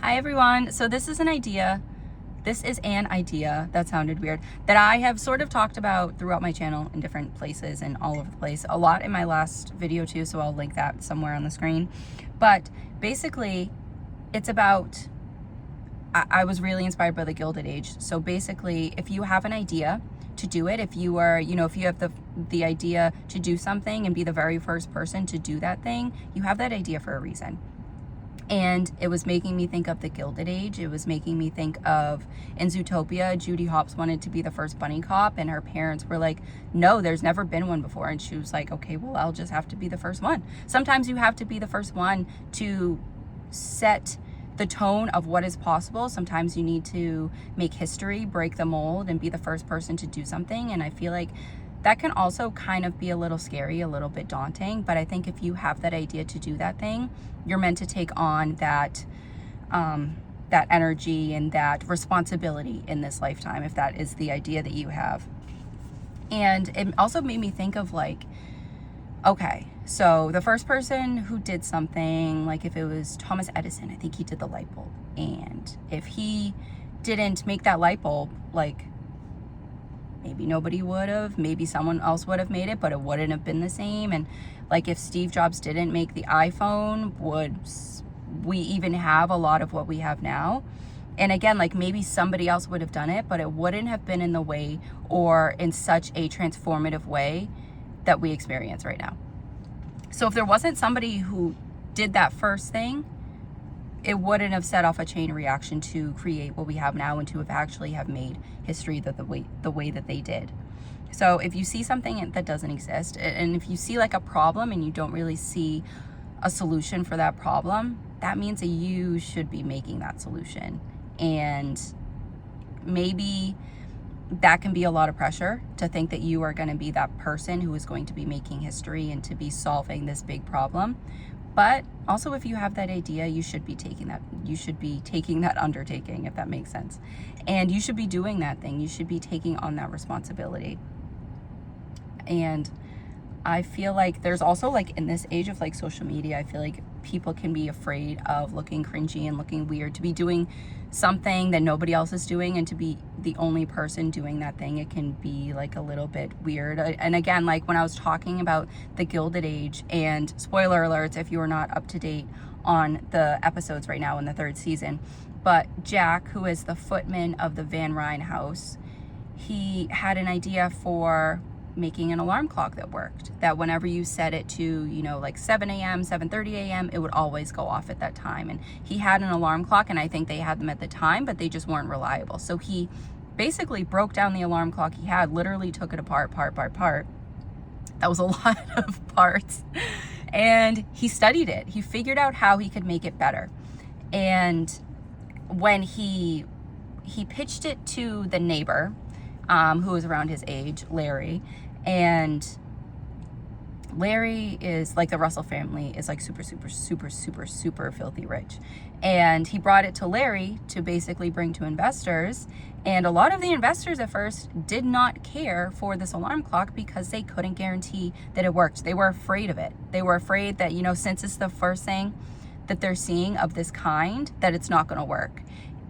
Hi everyone. So this is an idea. This is an idea, that sounded weird, that I have sort of talked about throughout my channel in different places and all over the place. A lot in my last video too, so I'll link that somewhere on the screen. But basically, it's about, I was really inspired by the Gilded Age. So basically, if you have an idea to do it, if you are, if you have the idea to do something and be the very first person to do that thing, you have that idea for a reason. And it was making me think of the Gilded Age. It was making me think of, in Zootopia, Judy Hopps wanted to be the first bunny cop, and her parents were like, no, there's never been one before. And she was like, okay, well, I'll just have to be the first one. Sometimes you have to be the first one to set the tone of what is possible. Sometimes you need to make history, break the mold, and be the first person to do something. And I feel like that can also kind of be a little scary, a little bit daunting. But I think if you have that idea to do that thing, you're meant to take on that that energy and that responsibility in this lifetime, if that is the idea that you have. And it also made me think of like, okay, so the first person who did something, like if it was Thomas Edison, I think he did the light bulb. And if he didn't make that light bulb, like maybe nobody would have, maybe someone else would have made it, but it wouldn't have been the same. And like if Steve Jobs didn't make the iPhone, would we even have a lot of what we have now? And again, like maybe somebody else would have done it, but it wouldn't have been in the way or in such a transformative way that we experience right now. So if there wasn't somebody who did that first thing, it wouldn't have set off a chain reaction to create what we have now and to have actually have made history the way that they did. So if you see something that doesn't exist, and if you see like a problem and you don't really see a solution for that problem, that means that you should be making that solution. And maybe that can be a lot of pressure to think that you are going to be that person who is going to be making history and to be solving this big problem. But also, if you have that idea, you should be taking that undertaking, if that makes sense. And you should be doing that thing. You should be taking on that responsibility. And I feel like there's also, like, in this age of like social media, I feel like people can be afraid of looking cringy and looking weird, to be doing something that nobody else is doing and to be the only person doing that thing. It can be like a little bit weird. And again, like when I was talking about the Gilded Age, and spoiler alerts if you are not up to date on the episodes right now in the 3rd season, but Jack, who is the footman of the Van Ryn house, he had an idea for making an alarm clock that worked, that whenever you set it to, like 7 a.m., 7:30 a.m., it would always go off at that time. And he had an alarm clock, and I think they had them at the time, but they just weren't reliable. So he basically broke down the alarm clock he had, literally took it apart, part by part. That was a lot of parts. And he studied it. He figured out how he could make it better. And when he pitched it to the neighbor, who was around his age, Larry, and Larry is like, the Russell family is like super, super, super, super, super filthy rich. And he brought it to Larry to basically bring to investors. And a lot of the investors at first did not care for this alarm clock because they couldn't guarantee that it worked. They were afraid of it. They were afraid that, since it's the first thing that they're seeing of this kind, that it's not going to work.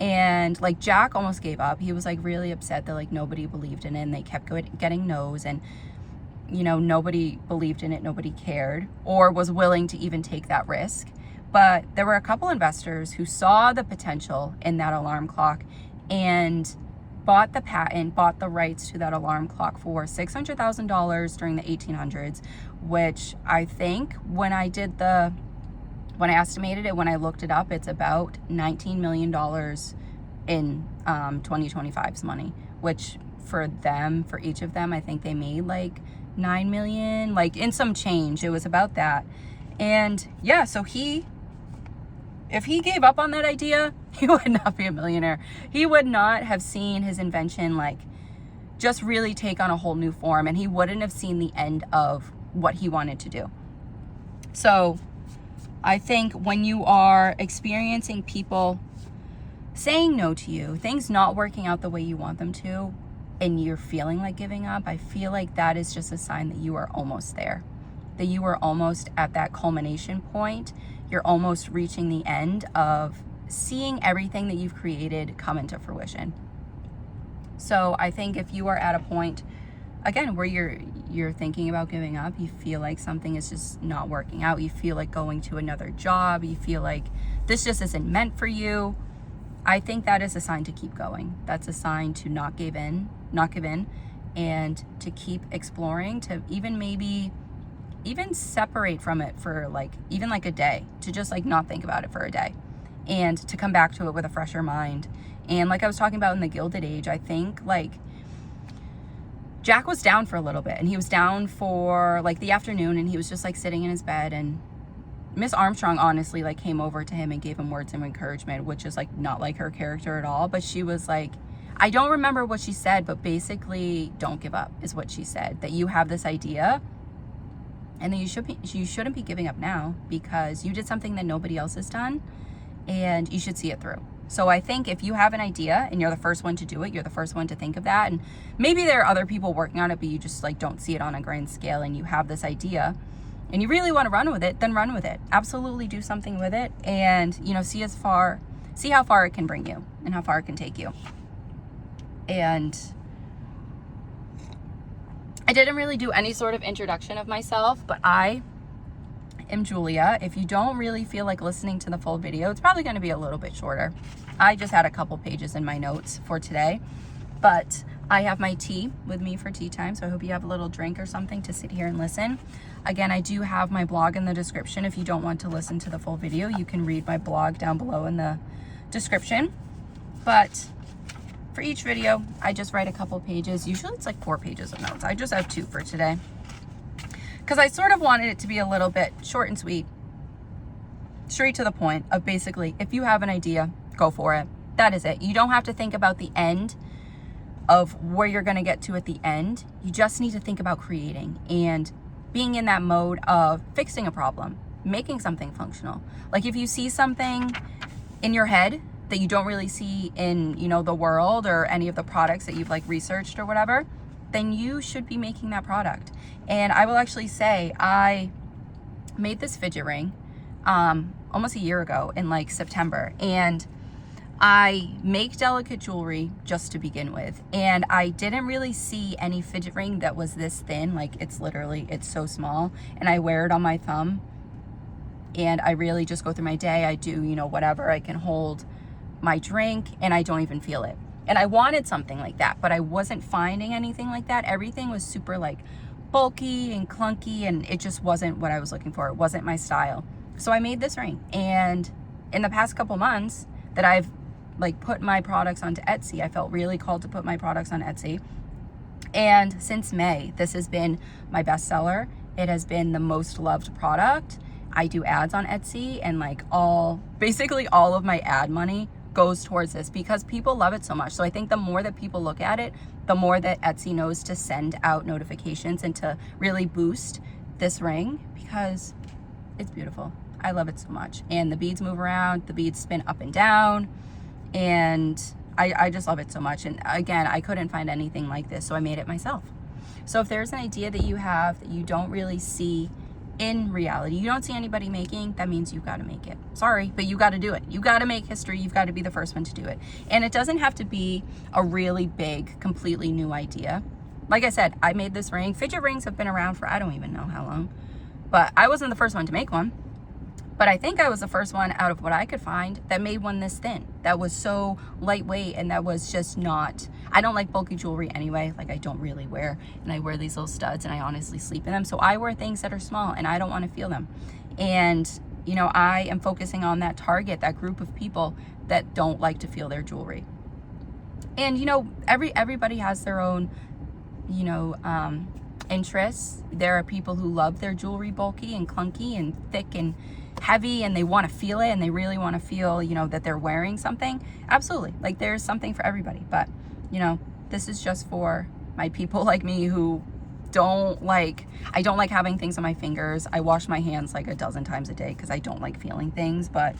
And like Jack almost gave up. He was like really upset that like nobody believed in it, and they kept getting no's, and nobody believed in it, nobody cared or was willing to even take that risk. But there were a couple investors who saw the potential in that alarm clock and bought the patent, bought the rights to that alarm clock for $600,000 during the 1800s, which I think when I estimated it, when I looked it up, it's about $19 million in 2025's money, which for each of them, I think they made like 9 million, like in some change. It was about that. And yeah, so if he gave up on that idea, he would not be a millionaire. He would not have seen his invention like just really take on a whole new form, and he wouldn't have seen the end of what he wanted to do. So I think when you are experiencing people saying no to you, things not working out the way you want them to, and you're feeling like giving up, I feel like that is just a sign that you are almost there, that you are almost at that culmination point. You're almost reaching the end of seeing everything that you've created come into fruition. So I think if you are at a point, again, where you're thinking about giving up, you feel like something is just not working out, you feel like going to another job, you feel like this just isn't meant for you, I think that is a sign to keep going. That's a sign to not give in, and to keep exploring, to even separate from it for like even like a day, to just like not think about it for a day, and to come back to it with a fresher mind. And like I was talking about in the Gilded Age, I think like Jack was down for a little bit, and he was down for like the afternoon, and he was just like sitting in his bed, and Miss Armstrong honestly like came over to him and gave him words of encouragement, which is like not like her character at all. But she was like, I don't remember what she said, but basically don't give up is what she said, that you have this idea and that you shouldn't be giving up now, because you did something that nobody else has done, and you should see it through. So I think if you have an idea and you're the first one to do it, you're the first one to think of that, and maybe there are other people working on it, but you just like don't see it on a grand scale, and you have this idea and you really want to run with it, then run with it. Absolutely do something with it, and see how far it can bring you and how far it can take you. And I didn't really do any sort of introduction of myself, but I am Julia. If you don't really feel like listening to the full video, it's probably going to be a little bit shorter. I just had a couple pages in my notes for today, but I have my tea with me for tea time, so I hope you have a little drink or something to sit here and listen. Again, I do have my blog in the description. If you don't want to listen to the full video, you can read my blog down below in the description. But for each video, I just write a couple pages. Usually it's like 4 pages of notes. I just have 2 for today, because I sort of wanted it to be a little bit short and sweet, straight to the point of basically, if you have an idea, go for it. That is it. You don't have to think about the end of where you're going to get to at the end. You just need to think about creating and being in that mode of fixing a problem, making something functional. Like if you see something in your head that you don't really see in, the world or any of the products that you've like researched or whatever, then you should be making that product. And I will actually say I made this fidget ring almost a year ago in like September, and I make delicate jewelry just to begin with, and I didn't really see any fidget ring that was this thin. Like it's so small, and I wear it on my thumb, and I really just go through my day. I do whatever, I can hold my drink and I don't even feel it. And I wanted something like that, but I wasn't finding anything like that. Everything was super like bulky and clunky, and it just wasn't what I was looking for. It wasn't my style. So I made this ring, and in the past couple months that I've like put my products onto Etsy, I felt really called to put my products on Etsy. And since May, this has been my bestseller. It has been the most loved product. I do ads on Etsy, and like basically all of my ad money goes towards this because people love it so much. So I think the more that people look at it, the more that Etsy knows to send out notifications and to really boost this ring, because it's beautiful. I love it so much. And the beads move around, the beads spin up and down, and I just love it so much. And again, I couldn't find anything like this, so I made it myself. So if there's an idea that you have that you don't really see in reality, you don't see anybody making, that means you've got to make it. Sorry, but you got to do it. You got to make history. You've got to be the first one to do it. And it doesn't have to be a really big, completely new idea. Like I said, I made this ring. Fidget rings have been around for I don't even know how long, but I wasn't the first one to make one. But I think I was the first one out of what I could find that made one this thin, that was so lightweight, and that was just not, I don't like bulky jewelry anyway. Like I don't really wear, and I wear these little studs and I honestly sleep in them. So I wear things that are small and I don't want to feel them. And, I am focusing on that target, that group of people that don't like to feel their jewelry. And, everybody has their own, interests. There are people who love their jewelry bulky and clunky and thick and heavy, and they want to feel it, and they really want to feel that they're wearing something. Absolutely, like there's something for everybody. But this is just for my people like me who I don't like having things on my fingers. I wash my hands like a dozen times a day because I don't like feeling things. But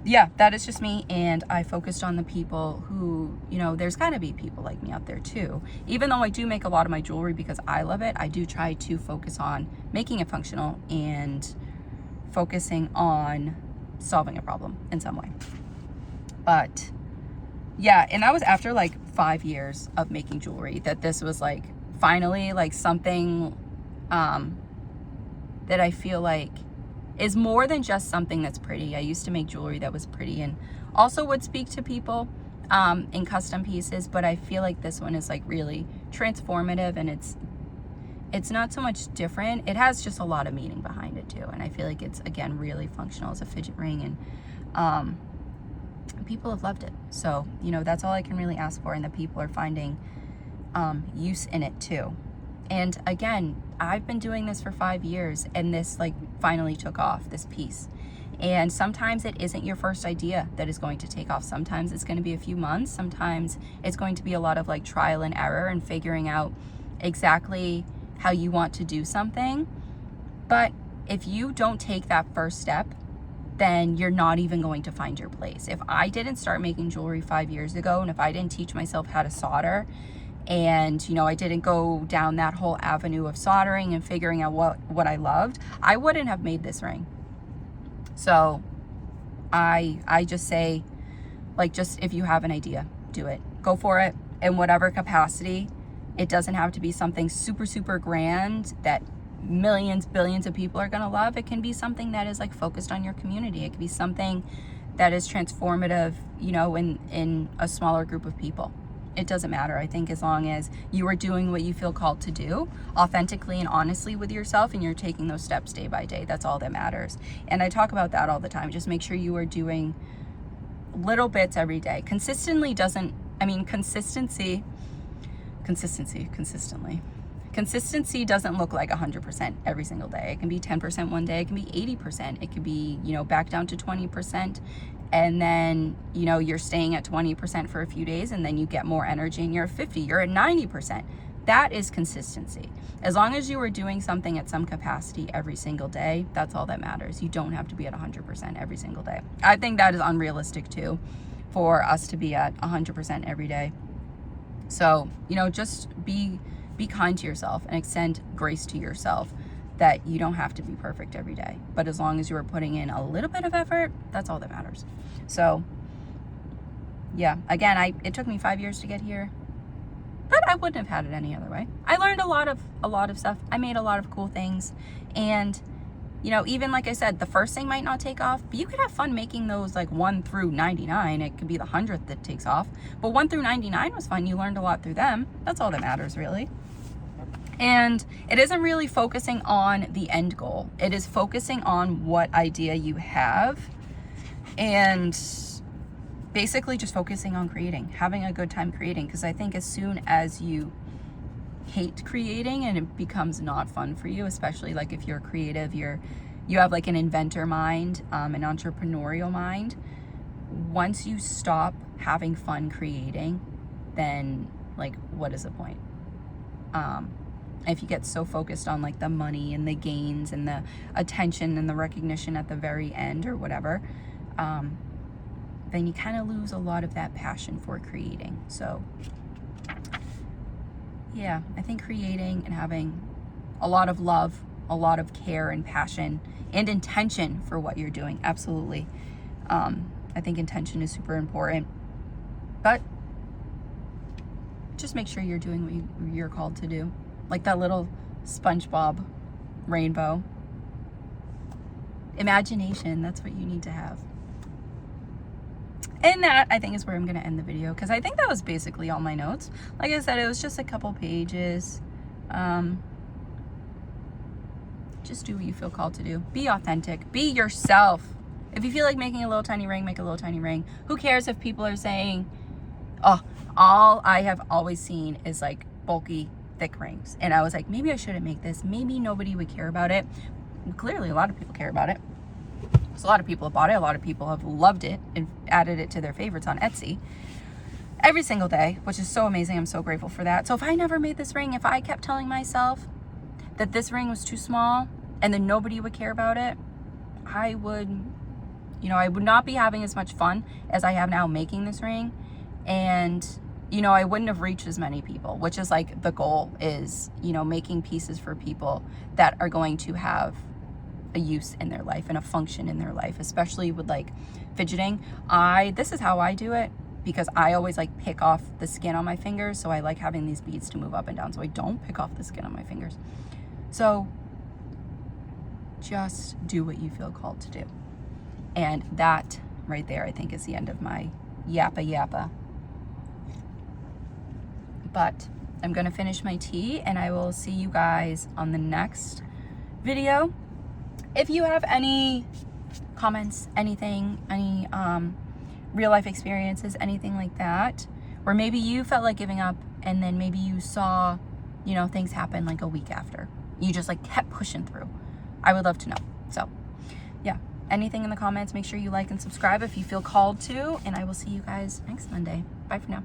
yeah, that is just me, and I focused on the people who, there's got to be people like me out there too. Even though I do make a lot of my jewelry because I love it, I do try to focus on making it functional and focusing on solving a problem in some way. But yeah, and that was after like 5 years of making jewelry, that this was like finally like something that I feel like is more than just something that's pretty. I used to make jewelry that was pretty and also would speak to people in custom pieces, but I feel like this one is like really transformative, and it's not so much different. It has just a lot of meaning behind it too, and I feel like it's, again, really functional as a fidget ring, and people have loved it. So, you know, that's all I can really ask for, and that people are finding use in it too. And again, I've been doing this for 5 years, and this like finally took off, this piece. And sometimes it isn't your first idea that is going to take off. Sometimes it's going to be a few months. Sometimes it's going to be a lot of like trial and error and figuring out exactly how you want to do something. But if you don't take that first step, then you're not even going to find your place. If I didn't start making jewelry 5 years ago, and if I didn't teach myself how to solder, and you know, I didn't go down that whole avenue of soldering and figuring out what I loved, I wouldn't have made this ring. So I just say, like, just if you have an idea, do it. Go for it in whatever capacity. It doesn't have to be something super, super grand that millions, billions of people are going to love. It can be something that is like focused on your community. It can be something that is transformative, you know, in a smaller group of people. It doesn't matter. I think as long as you are doing what you feel called to do authentically and honestly with yourself, and you're taking those steps day by day, that's all that matters. And I talk about that all the time. Just make sure you are doing little bits every day. Consistently doesn't, I mean, consistently. Consistency doesn't look like 100% every single day. It can be 10% one day. It can be 80%. It could be, you know, back down to 20%. And then, you know, you're staying at 20% for a few days, and then you get more energy and you're at 50, you're at 90%. That is consistency. As long as you are doing something at some capacity every single day, that's all that matters. You don't have to be at 100% every single day. I think that is unrealistic too, for us to be at 100% every day. So, you know, just be kind to yourself and extend grace to yourself, that you don't have to be perfect every day. But as long as you are putting in a little bit of effort, that's all that matters. So yeah, again, it took me 5 years to get here, but I wouldn't have had it any other way. I learned a lot of stuff. I made a lot of cool things. And, you know, even like I said, the first thing might not take off, but you could have fun making those like 1 through 99. It could be the 100th that takes off, but 1 through 99 was fun. You learned a lot through them. That's all that matters, really. And it isn't really focusing on the end goal. It is focusing on what idea you have, and basically just focusing on creating, having a good time creating. Because I think as soon as you hate creating and it becomes not fun for you, especially like if you're creative, you have like an inventor mind, an entrepreneurial mind. Once you stop having fun creating, then like, what is the point? If you get so focused on like the money and the gains and the attention and the recognition at the very end or whatever, then you kind of lose a lot of that passion for creating. So yeah, I think creating and having a lot of love, a lot of care and passion and intention for what you're doing, absolutely. I think intention is super important, but just make sure you're doing what you're called to do. Like that little SpongeBob rainbow. Imagination, that's what you need to have. And that, I think, is where I'm going to end the video, because I think that was basically all my notes. Like I said, it was just a couple pages. Just do what you feel called to do. Be authentic. Be yourself. If you feel like making a little tiny ring, make a little tiny ring. Who cares if people are saying, oh, all I have always seen is like bulky, thick rings. And I was like, maybe I shouldn't make this. Maybe nobody would care about it. Clearly, a lot of people care about it. So a lot of people have bought it. A lot of people have loved it and added it to their favorites on Etsy every single day, which is so amazing. I'm so grateful for that. So if I never made this ring, if I kept telling myself that this ring was too small and then nobody would care about it, I would not be having as much fun as I have now making this ring. And I wouldn't have reached as many people, which is like the goal is, making pieces for people that are going to have a use in their life and a function in their life, especially with like fidgeting. This is how I do it, because I always like pick off the skin on my fingers. So I like having these beads to move up and down, so I don't pick off the skin on my fingers. So just do what you feel called to do. And that right there, I think, is the end of my yappa. But I'm gonna finish my tea, and I will see you guys on the next video. If you have any comments, anything, any real life experiences, anything like that, or maybe you felt like giving up and then maybe you saw, you know, things happen like a week after, you just like kept pushing through, I would love to know. So yeah, anything in the comments, make sure you like and subscribe if you feel called to, and I will see you guys next Monday. Bye for now.